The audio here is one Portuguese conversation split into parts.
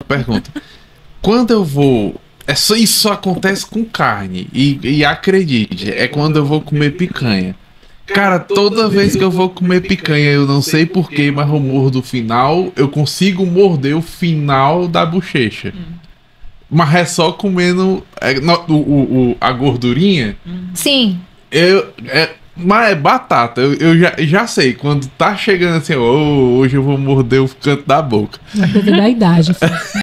pergunta. Quando eu vou... Isso só acontece com carne. E acredite, é quando eu vou comer picanha. Cara, toda vez que eu vou comer picanha, eu não sei porquê, mas eu mordo o final, eu consigo morder o final da bochecha. Mas é só comendo a gordurinha. Sim. Mas é batata. Eu já sei. Quando tá chegando assim, hoje eu vou morder o canto da boca. É coisa da idade.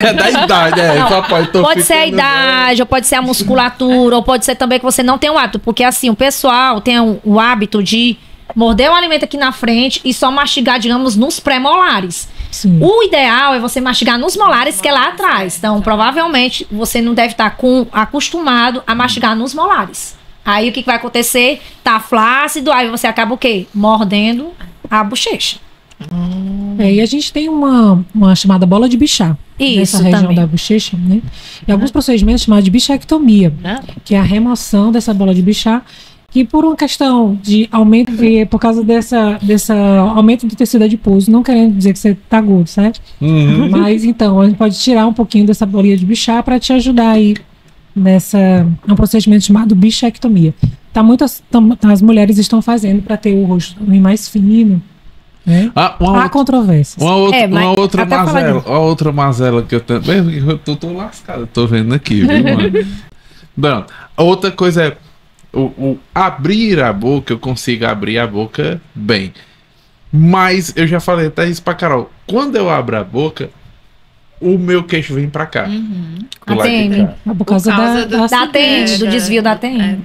É da idade, Não, papai. pode ser a idade, ou pode ser a musculatura, ou pode ser também que você não tem o hábito. Porque assim, o pessoal tem o hábito de morder o alimento aqui na frente e só mastigar, digamos, nos pré-molares. Sim. O ideal é você mastigar nos molares, que é lá atrás. Então, provavelmente, você não deve estar acostumado a mastigar nos molares. Aí, o que vai acontecer? Tá flácido, aí você acaba o quê? Mordendo a bochecha. E a gente tem uma chamada bola de Bichat. Isso, nessa região também. da bochecha, né? E alguns procedimentos chamados de bichectomia, que é a remoção dessa bola de Bichat, que por uma questão de aumento, por causa dessa aumento do tecido adiposo, não querendo dizer que você tá gordo, certo? Mas então, a gente pode tirar um pouquinho dessa bolinha de Bichat para te ajudar aí um procedimento chamado bichectomia. As mulheres estão fazendo para ter o rosto mais fino, né? Há controvérsias. Uma outra mazela que eu também. Eu tô lascado, tô vendo aqui, viu, mano? Bom, outra coisa é o abrir a boca, eu consigo abrir a boca bem. Mas eu já falei até isso pra Carol. Quando eu abro a boca, o meu queixo vem pra cá. Do lado de cá. Por causa da tende, do desvio da tende.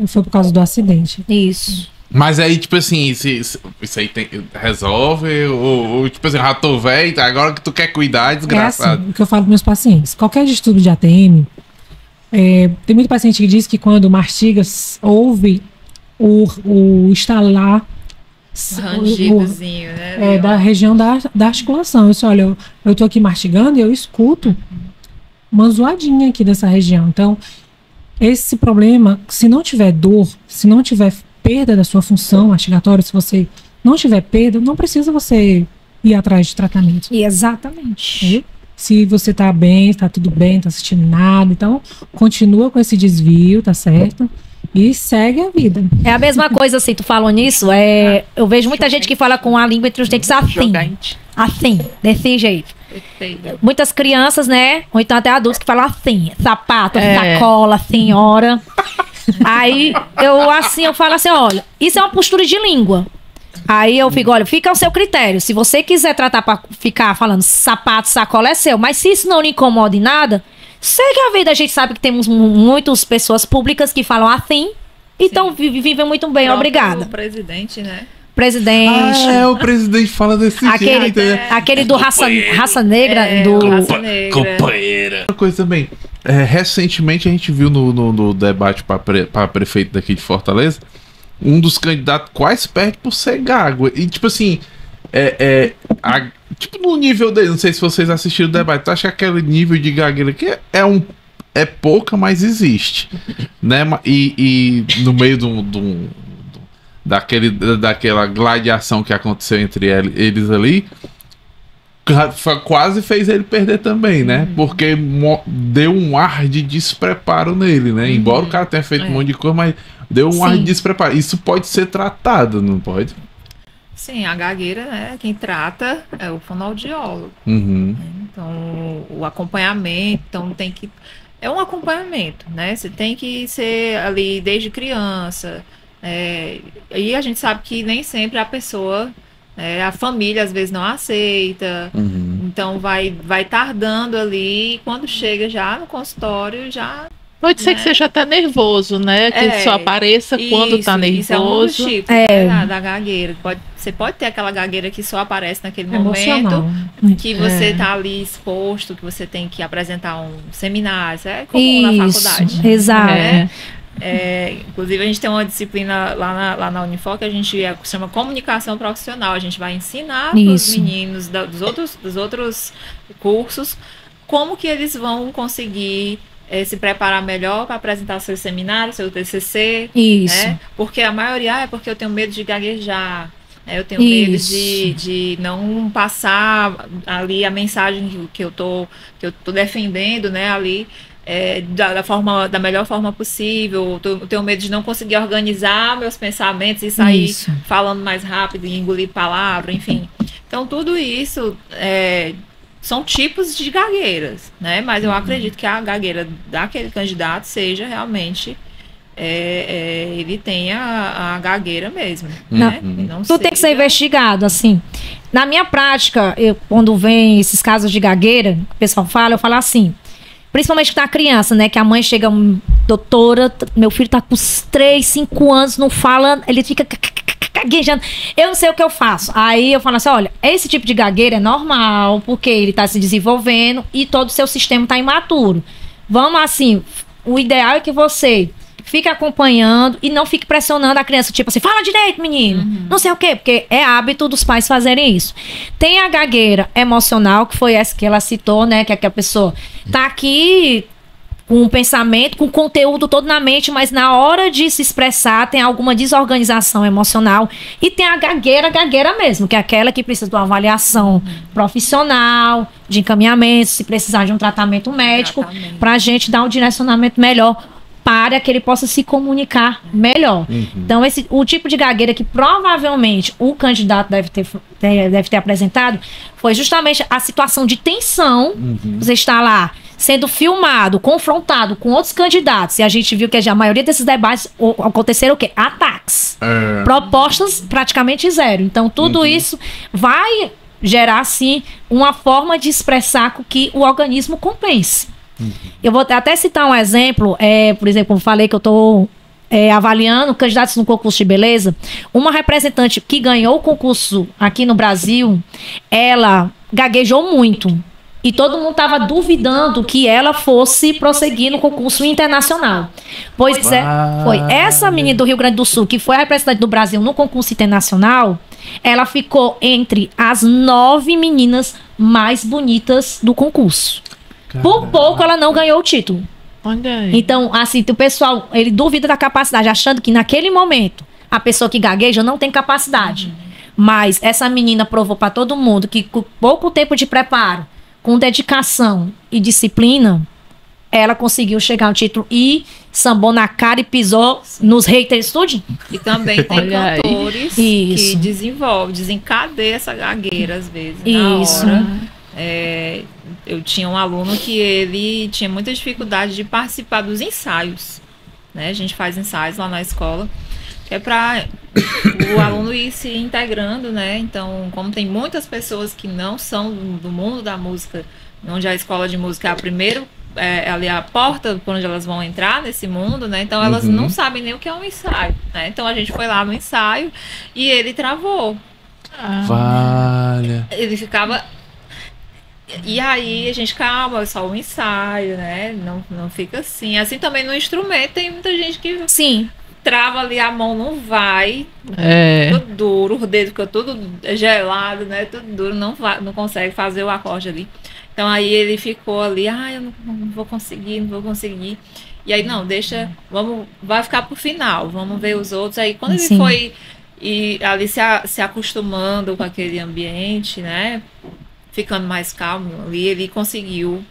Foi por causa do acidente. Isso. Mas aí, tipo assim, isso aí resolve? Ou tipo assim, já tô velho, agora que tu quer cuidar, desgraçado. É assim, o que eu falo para meus pacientes. Qualquer distúrbio de ATM, tem muito paciente que diz que quando mastiga, ouve o estalar rangidozinho, né? Da região da articulação. Eu disse, olha, eu tô aqui mastigando e eu escuto uma zoadinha aqui dessa região. Então, esse problema, se não tiver dor, se não tiver perda da sua função mastigatória, se você não tiver perda, não precisa você ir atrás de tratamento. Exatamente. Se você tá bem, tá tudo bem, tá sentindo nada, então continua com esse desvio, tá certo? E segue a vida. É a mesma coisa, assim, tu falou nisso, eu vejo muita gente que fala com a língua entre os dentes assim, desse jeito. Muitas crianças, né, ou então até adultos que falam assim, sapato, sacola, senhora. Aí, eu falo assim, olha, isso é uma postura de língua. Aí eu fico, olha, fica ao seu critério. Se você quiser tratar pra ficar falando sapato, sacola, é seu. Mas se isso não lhe incomoda em nada, segue a vida. A gente sabe que temos muitas pessoas públicas que falam assim, então vivem muito bem, obrigada. O presidente, né? Presidente. O presidente fala desse jeito. Aquele do raça negra. Raça negra. Companheira. Outra coisa também. Recentemente a gente viu no debate para prefeito daqui de Fortaleza, um dos candidatos quase perde por ser gago. E tipo assim, tipo no nível dele, não sei se vocês assistiram o debate, tu acha que aquele nível de gagueira que é pouca, mas existe, né? E no meio daquela gladiação que aconteceu entre eles ali, quase fez ele perder também, né? Porque deu um ar de despreparo nele, né? Embora o cara tenha feito um monte de coisa, mas deu um ar de despreparo. Isso pode ser tratado, não pode? Sim, a gagueira, né? Quem trata é o fonoaudiólogo. Então, o acompanhamento, é um acompanhamento, né? Você tem que ser ali desde criança. E a gente sabe que nem sempre a pessoa, a família às vezes não aceita, então vai tardando ali, e quando chega já no consultório, já... Pode ser que seja até nervoso, né? Que só apareça quando tá nervoso. Isso é um dos tipos, da gagueira. Você pode ter aquela gagueira que só aparece naquele momento, que você tá ali exposto, que você tem que apresentar um seminário, isso é comum na faculdade. Exato. Inclusive a gente tem uma disciplina lá na Unifor que a gente chama comunicação profissional. A gente vai ensinar para os meninos dos outros cursos como que eles vão conseguir se preparar melhor para apresentar seu seminário, seu TCC. Isso. Né? Porque a maioria porque eu tenho medo de gaguejar. Eu tenho medo de não passar ali a mensagem que eu tô defendendo, né, ali, da melhor forma possível. Eu tenho medo de não conseguir organizar meus pensamentos e sair falando mais rápido e engolir palavra, enfim. Então, tudo isso são tipos de gagueiras, né? Mas eu acredito que a gagueira daquele candidato seja realmente... ele tem a gagueira mesmo, né? Tudo tem que ser investigado, assim. Na minha prática, quando vem esses casos de gagueira, o pessoal fala, eu falo assim, principalmente na criança, né? Que a mãe chega, doutora, meu filho tá com 3, 5 anos, não fala, ele fica gaguejando. Eu não sei o que eu faço. Aí eu falo assim, olha, esse tipo de gagueira é normal, porque ele tá se desenvolvendo e todo o seu sistema tá imaturo. Vamos assim, o ideal é que você fique acompanhando e não fique pressionando a criança, tipo assim, fala direito, menino, não sei o quê, porque é hábito dos pais fazerem isso. Tem a gagueira emocional, que foi essa que ela citou, né, que é que a pessoa tá aqui com um pensamento, com o conteúdo todo na mente, mas na hora de se expressar tem alguma desorganização emocional. E tem a gagueira mesmo, que é aquela que precisa de uma avaliação profissional, de encaminhamento, se precisar de um tratamento médico, para a gente dar um direcionamento melhor para que ele possa se comunicar melhor. Então, o tipo de gagueira que provavelmente o candidato deve ter apresentado foi justamente a situação de tensão. Você está lá sendo filmado, confrontado com outros candidatos, e a gente viu que a maioria desses debates aconteceram o quê? Ataques. Propostas praticamente zero. Então, tudo isso vai gerar, sim, uma forma de expressar com que o organismo compense. Eu vou até citar um exemplo, por exemplo, como falei que eu estou avaliando candidatos no concurso de beleza. Uma representante que ganhou o concurso aqui no Brasil, ela gaguejou muito. E todo mundo estava duvidando que ela fosse prosseguir no concurso internacional. Pois foi essa menina do Rio Grande do Sul, que foi a representante do Brasil no concurso internacional, ela ficou entre as 9 meninas mais bonitas do concurso. Por pouco ela não ganhou o título. Então, assim, o pessoal, ele duvida da capacidade, achando que naquele momento a pessoa que gagueja não tem capacidade. Mas essa menina provou para todo mundo que com pouco tempo de preparo, com dedicação e disciplina, ela conseguiu chegar ao título e sambou na cara e pisou nos haters tudo. E também tem cantores que desencadeiam essa gagueira às vezes, na hora. Eu tinha um aluno que ele tinha muita dificuldade de participar dos ensaios, né? A gente faz ensaios lá na escola, que é para o aluno ir se integrando, né? Então, como tem muitas pessoas que não são do mundo da música, onde a escola de música é a primeira, ali a porta por onde elas vão entrar nesse mundo, né? Então elas não sabem nem o que é um ensaio, né? Então a gente foi lá no ensaio e ele travou. Ele ficava... E aí a gente, calma, é só um ensaio, né? Não fica assim. Assim também no instrumento tem muita gente que trava ali, a mão não vai, tudo duro, o dedo fica tudo gelado, né? Tudo duro, não consegue fazer o acorde ali. Então aí ele ficou ali, eu não vou conseguir. E aí, não, deixa, vai ficar pro final, vamos ver os outros. Aí quando ele foi ali se acostumando com aquele ambiente, né? Ficando mais calmo ali, ele conseguiu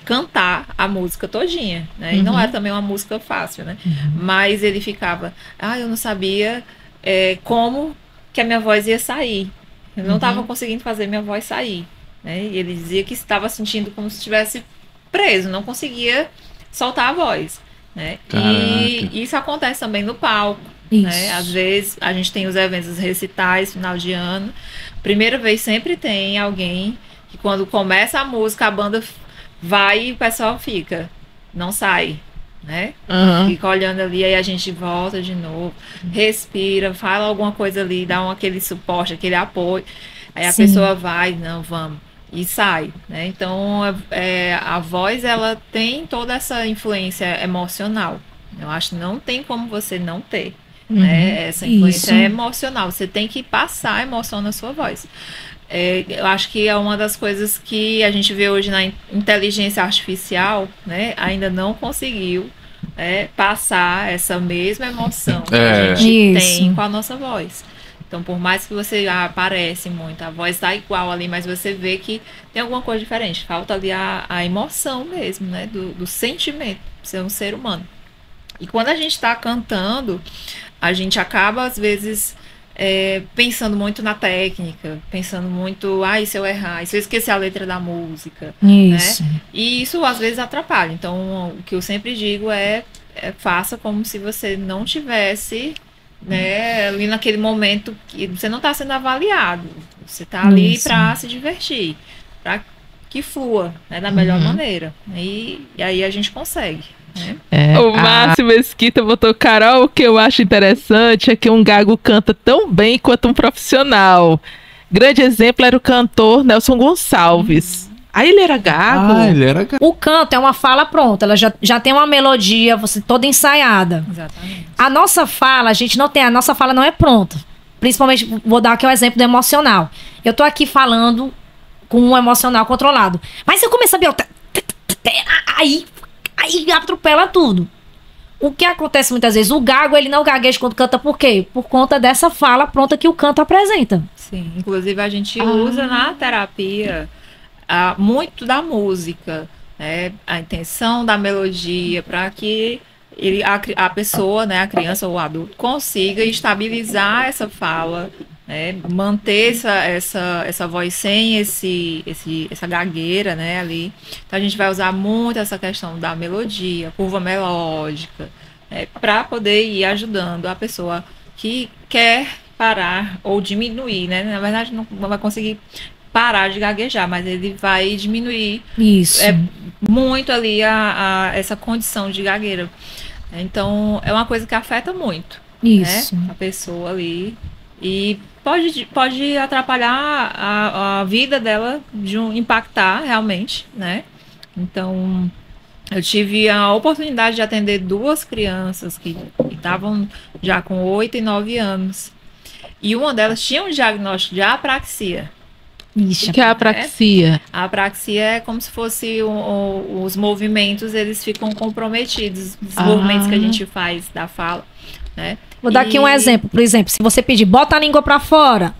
cantar a música todinha, né? E não era também uma música fácil, né? Mas ele ficava, eu não sabia como que a minha voz ia sair. Eu não estava conseguindo fazer minha voz sair, né? E ele dizia que estava sentindo como se estivesse preso, não conseguia soltar a voz, né? E isso acontece também no palco, né? Às vezes a gente tem os eventos recitais, final de ano. Primeira vez sempre tem alguém que quando começa a música, a banda vai e o pessoal fica, não sai, né? Fica olhando ali, aí a gente volta de novo, respira, fala alguma coisa ali, dá aquele suporte, aquele apoio, aí a pessoa vai, não, vamos, e sai, né? Então a voz, ela tem toda essa influência emocional. Eu acho que não tem como você não ter. Essa influência emocional, você tem que passar a emoção na sua voz. Eu acho que é uma das coisas que a gente vê hoje na inteligência artificial, né? Ainda não conseguiu passar essa mesma emoção que a gente tem com a nossa voz. Então, por mais que você aparece muito, a voz tá igual ali, mas você vê que tem alguma coisa diferente. Falta ali a emoção mesmo, né? Do sentimento, de ser um ser humano. E quando a gente tá cantando, a gente acaba, às vezes, pensando muito na técnica, pensando muito, e se eu errar, e se eu esquecer a letra da música. Isso. Né? E isso, às vezes, atrapalha. Então, o que eu sempre digo faça como se você não tivesse... Né, ali naquele momento que você não está sendo avaliado, você está ali para se divertir, para que flua, né, da melhor maneira, e aí a gente consegue, né? O Márcio Mesquita botou: Carol, o que eu acho interessante é que um gago canta tão bem quanto um profissional. Grande exemplo era o cantor Nelson Gonçalves. Aí ele era gago. Ele era gago. O canto é uma fala pronta, ela já tem uma melodia, você toda ensaiada. Exatamente. A nossa fala, a nossa fala não é pronta. Principalmente, vou dar aqui o exemplo do emocional. Eu tô aqui falando com um emocional controlado. Mas se eu começar a ver, aí atropela tudo. O que acontece muitas vezes, o gago, ele não gagueja quando canta, por quê? Por conta dessa fala pronta que o canto apresenta. Sim, inclusive a gente usa na terapia muito da música, né? A intenção da melodia, para que a pessoa, né, a criança ou o adulto, consiga estabilizar essa fala, né? Manter essa voz sem essa gagueira, né, ali. Então a gente vai usar muito essa questão da melodia, curva melódica, para poder ir ajudando a pessoa que quer parar ou diminuir, né? Na verdade, não vai conseguir parar de gaguejar, mas ele vai diminuir muito ali essa condição de gagueira. Então, é uma coisa que afeta muito, isso, né, a pessoa ali, e pode atrapalhar a vida dela, impactar realmente, né? Então, eu tive a oportunidade de atender 2 crianças que estavam já com 8 e 9 anos, e uma delas tinha um diagnóstico de apraxia. O que é a apraxia? A apraxia é como se fosse os movimentos, eles ficam comprometidos, os movimentos que a gente faz da fala, né? Vou dar aqui um exemplo. Por exemplo, se você pedir bota a língua pra fora,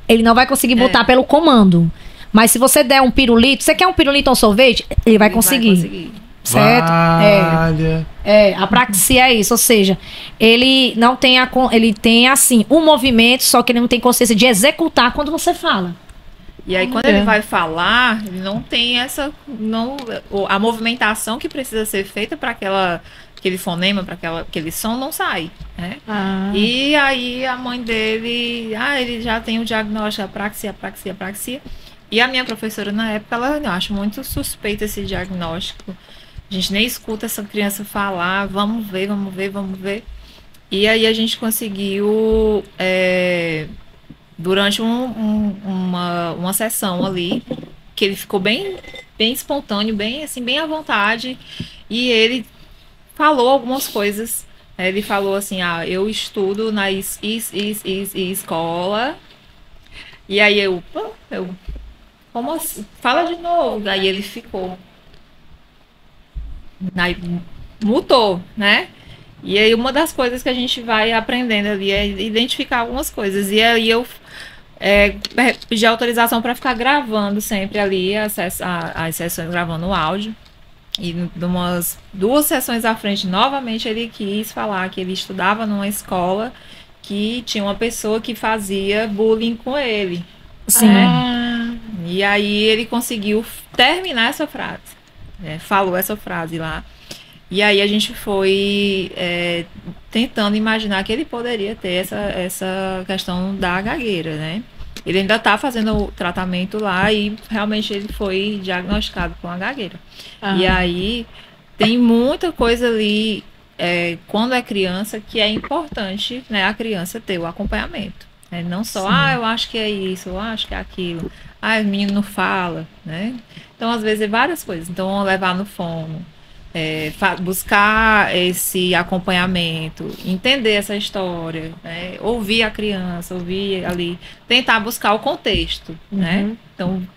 ele não vai conseguir botar pelo comando. Mas se você der um pirulito, você quer um pirulito ou um sorvete? Ele vai conseguir. Certo? A apraxia é isso, ou seja, ele não tem ele tem assim um movimento, só que ele não tem consciência de executar quando você fala. E aí, quando ele vai falar, ele não tem a movimentação que precisa ser feita para aquele fonema, para aquele som, não sai, né? E aí, a mãe dele, ele já tem o diagnóstico, apraxia. E a minha professora, na época, eu acho muito suspeito esse diagnóstico. A gente nem escuta essa criança falar, vamos ver. E aí, a gente conseguiu... durante uma sessão ali, que ele ficou bem espontâneo, bem à vontade, e ele falou algumas coisas. Ele falou assim: eu estudo na escola. E aí eu como assim? Fala de novo. Aí ele ficou, aí mutou, né? E aí uma das coisas que a gente vai aprendendo ali é identificar algumas coisas. E aí eu pedi autorização para ficar gravando sempre ali as sessões, gravando o áudio. E de umas 2 sessões à frente, novamente ele quis falar que ele estudava numa escola que tinha uma pessoa que fazia bullying com ele. Sim. E aí ele conseguiu terminar essa frase. Falou essa frase lá. E aí a gente foi tentando imaginar que ele poderia ter essa questão da gagueira, né? Ele ainda está fazendo o tratamento lá e realmente ele foi diagnosticado com a gagueira. E aí tem muita coisa ali, quando é criança, que é importante, né, a criança ter o acompanhamento. Não só, eu acho que é isso, eu acho que é aquilo. O menino não fala, né? Então, às vezes, é várias coisas. Então, levar no fono. Buscar esse acompanhamento, entender essa história, né? Ouvir a criança, ouvir ali, tentar buscar o contexto, né? Então,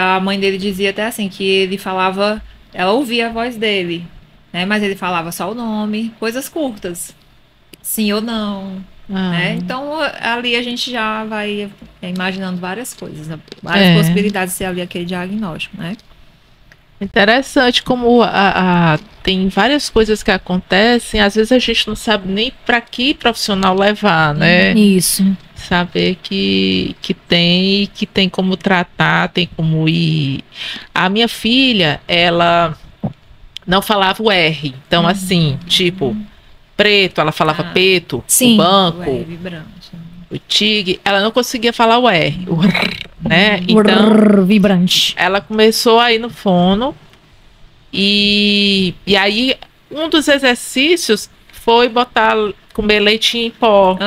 a mãe dele dizia até assim, que ele falava, ela ouvia a voz dele, né? Mas ele falava só o nome, coisas curtas, sim ou não, né? Então, ali a gente já vai imaginando várias coisas, né? Várias possibilidades de ser ali aquele diagnóstico, né? Interessante como tem várias coisas que acontecem, às vezes a gente não sabe nem para que profissional levar, né? Isso. Saber que tem como tratar, tem como ir. A minha filha, ela não falava o R, então assim, tipo, preto, ela falava peto, sim. O banco, o R vibrante. O TIG, ela não conseguia falar o R, o R, né? Então, vibrante. Ela começou a ir no fono e aí um dos exercícios foi comer leite em pó.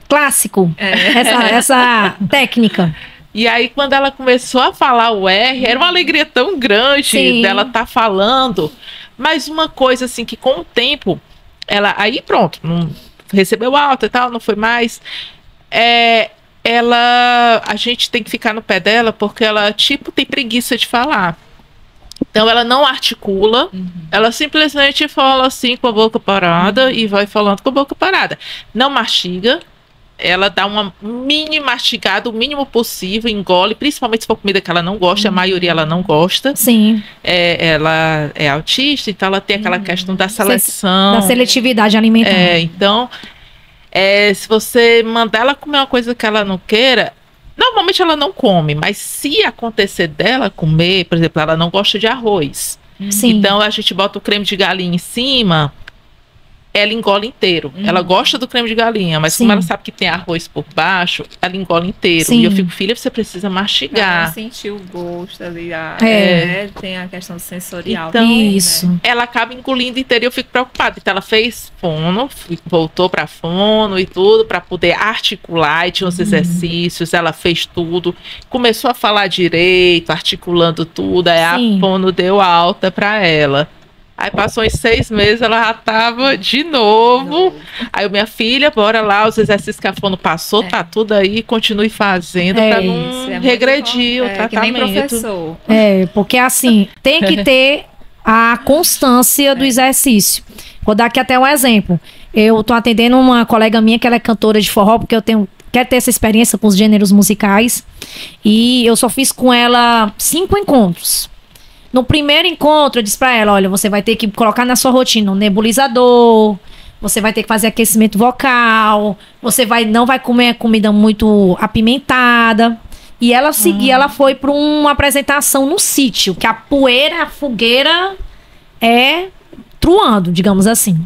Clássico. Essa técnica. E aí, quando ela começou a falar o R, era uma alegria tão grande dela estar falando. Mas uma coisa assim, que com o tempo, aí pronto, não recebeu alta e tal, não foi mais. A gente tem que ficar no pé dela porque ela, tipo, tem preguiça de falar. Então, ela não articula, ela simplesmente fala assim com a boca parada e vai falando com a boca parada. Não mastiga, ela dá uma mini mastigada, o mínimo possível, engole, principalmente se for comida que ela não gosta, a maioria ela não gosta. Sim. Ela é autista, então ela tem aquela questão da seleção. Da seletividade alimentar. Então, se você mandar ela comer uma coisa que ela não queira, normalmente ela não come, mas se acontecer dela comer, por exemplo, ela não gosta de arroz. Sim. Então a gente bota o creme de galinha em cima, ela engole inteiro. Ela gosta do creme de galinha, mas como ela sabe que tem arroz por baixo, ela engole inteiro. Sim. E eu fico, filha, você precisa mastigar. Ela sentir o gosto ali, tem a questão sensorial. Então, também, isso. Né? Ela acaba engolindo inteiro e eu fico preocupada. Então ela fez fono, voltou para fono e tudo, para poder articular, e tinha os exercícios, ela fez tudo, começou a falar direito, articulando tudo, aí a fono deu alta para ela. Aí passou uns 6 meses, ela já tava de novo. Aí minha filha, bora lá, os exercícios que a fono passou, tá tudo aí, continue fazendo para não regredir o tratamento. Que nem professor. Porque assim, tem que ter a constância do exercício. Vou dar aqui até um exemplo. Eu tô atendendo uma colega minha que ela é cantora de forró, porque eu quero ter essa experiência com os gêneros musicais. E eu só fiz com ela 5 encontros. No primeiro encontro, eu disse pra ela, olha, você vai ter que colocar na sua rotina um nebulizador, você vai ter que fazer aquecimento vocal, você não vai comer comida muito apimentada. E ela ela foi para uma apresentação no sítio, que a poeira, a fogueira é truando, digamos assim.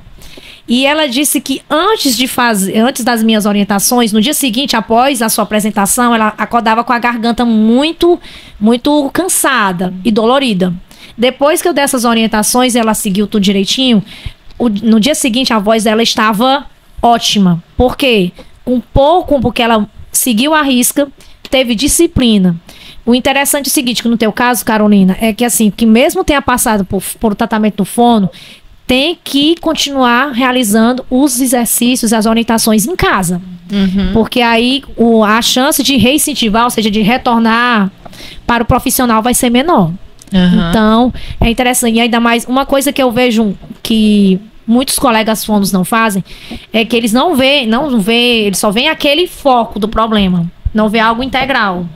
E ela disse que antes das minhas orientações, no dia seguinte, após a sua apresentação, ela acordava com a garganta muito, muito cansada e dolorida. Depois que eu dei essas orientações, ela seguiu tudo direitinho. No dia seguinte, a voz dela estava ótima. Por quê? Porque ela seguiu a risca, teve disciplina. O interessante é o seguinte, que no teu caso, Carolina, é que assim, que mesmo tenha passado por o tratamento do fono, tem que continuar realizando os exercícios, as orientações em casa. Porque aí a chance de reincentivar, ou seja, de retornar para o profissional vai ser menor. Então, é interessante. E ainda mais, uma coisa que eu vejo que muitos colegas fonos não fazem, é que eles não vê, eles só veem aquele foco do problema. Não vê algo integral.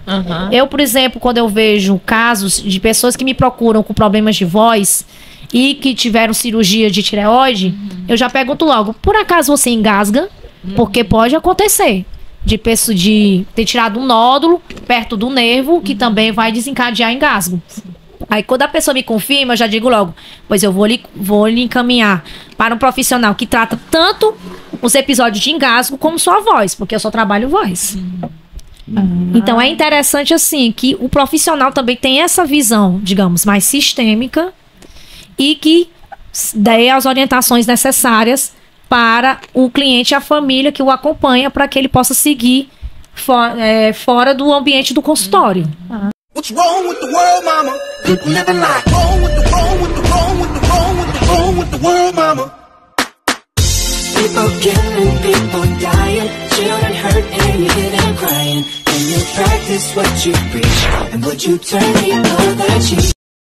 Eu, por exemplo, quando eu vejo casos de pessoas que me procuram com problemas de voz e que tiveram cirurgia de tireoide, eu já pergunto logo, por acaso você engasga? Porque pode acontecer de ter tirado um nódulo perto do nervo, que também vai desencadear engasgo. Aí quando a pessoa me confirma, eu já digo logo, pois eu vou lhe encaminhar para um profissional que trata tanto os episódios de engasgo como sua voz, porque eu só trabalho voz. Então é interessante assim, que o profissional também tem essa visão, digamos, mais sistêmica, e que dê as orientações necessárias para o cliente e a família que o acompanha, para que ele possa seguir fora do ambiente do consultório. What's wrong with the world, mama? People never lie. Wrong with the wrong with the wrong with the wrong with the wrong with the world, mama. People killing, people dying, children hurt and you hear them crying. Can you practice what you preach? And would you turn the other cheek?